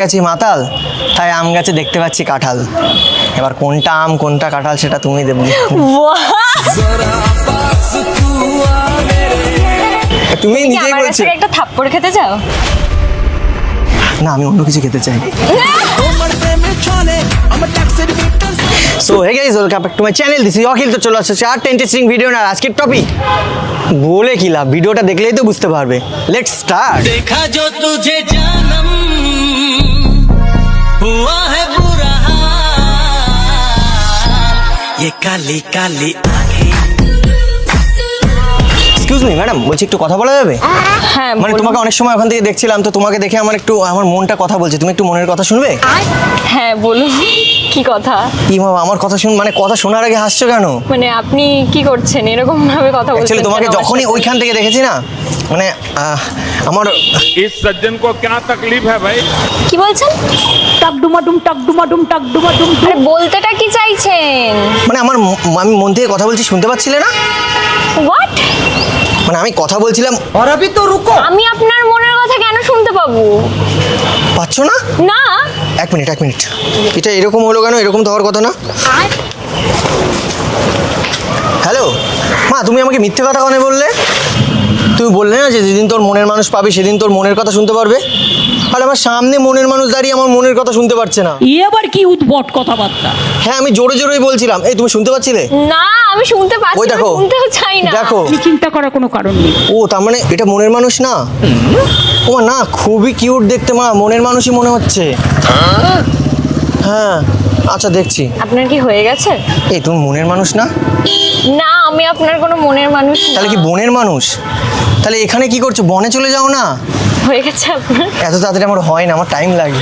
গাছে মাতাল, তাই আম গাছে দেখতে পাচ্ছি কাঁঠাল। এবার কোনটা আম কোনটা কাঁঠাল সেটা তুমি দেবে। তুমি নিজেই আমার বলছো। কাছে একটা থাপ্পড় খেতে চাও? না, আমি অন্য কিছু খেতে চাই। So hey guys, welcome back to my channel. This is Akhil. তো চলে আসছে আর ইন্টারেস্টিং ভিডিও না। আজকের টপিক বলে কি লাভ, ভিডিওটা দেখলেই তো বুঝতে পারবে। Let's start. देखा जो तुझे जानम हुआ है बुरा हाल, ये काली काली आंखें। এক্সকিউজ মি ম্যাডাম, বলছি একটু কথা বলা যাবে? হ্যাঁ মানে বলুন। তোমাকে অনেক সময় ওখান থেকে দেখছিলাম, তো তোমাকে দেখে আমার মনটা কথা বলছে। তুমি একটু মনের কথা শুনবে? হ্যাঁ বলুন, কি কথা? কি বাবা, আমার কথা মানে কথা শোনার আগে হাসছো কেন? মানে আপনি কি করছেন এরকম ভাবে কথা বলছেন? অ্যাকচুয়ালি তোমাকে কেন আমার যখনই সাথে? ওইখান থেকে দেখেছি না, মানে আমার इस सज्जन को क्या तकलीफ है भाई? কি বলছেন? টাক ডুমাডুম টাক ডুমাডুম টাক ডুমাডুম আরে বলতেটা কি চাইছেন? মানে আমি মন থেকে কথা বলছি, শুনতে পাচ্ছিলে না? হোয়াট? মানে আমি কথা বলছিলাম, আমি আপনার মনের কথা কেন শুনতে পাবো? পাচ্ছ না? না। এক মিনিট এটা এরকম হলো কেন? এরকম তো হওয়ার কথা না। হ্যালো মা, তুমি আমাকে মিথ্যে কথা কেন বললে? তুমি বললে না যে যেদিন তোর মনের মানুষ পাবে সেদিন তোর মনের কথা শুনতে পারবে। আর আমার সামনে মনের মানুষ দাঁড়িয়ে আমার মনের কথা শুনতে পারছে না। ই আবার কি উদ্ভট কথাবার্তা। হ্যাঁ, আমি জোরে জোরেই বলছিলাম। এই তুমি শুনতে পাচ্ছিলে? না, আমি শুনতে পাচ্ছি ওই না, দেখো, শুনতেও চাই না। দেখো। তুমি চিন্তা করার কোনো কারণ নেই। ও তার মানে এটা মনের মানুষ না? ও মা, না, খুবই কিউট দেখতে মা, মনের মানুষই মনে হচ্ছে। হ্যাঁ আচ্ছা, দেখছি। আপনার কি হয়ে গেছে? এই তুমি মনের মানুষ না? না, আমি আপনার কোনো মনের মানুষ না। তাহলে কি বনের মানুষ? তাহলে এখানে কি করছো? বনে চলে যাও না। হয়ে গেছে আপনার? এত তাড়াতাড়ি আমার হয় না, আমার টাইম লাগে।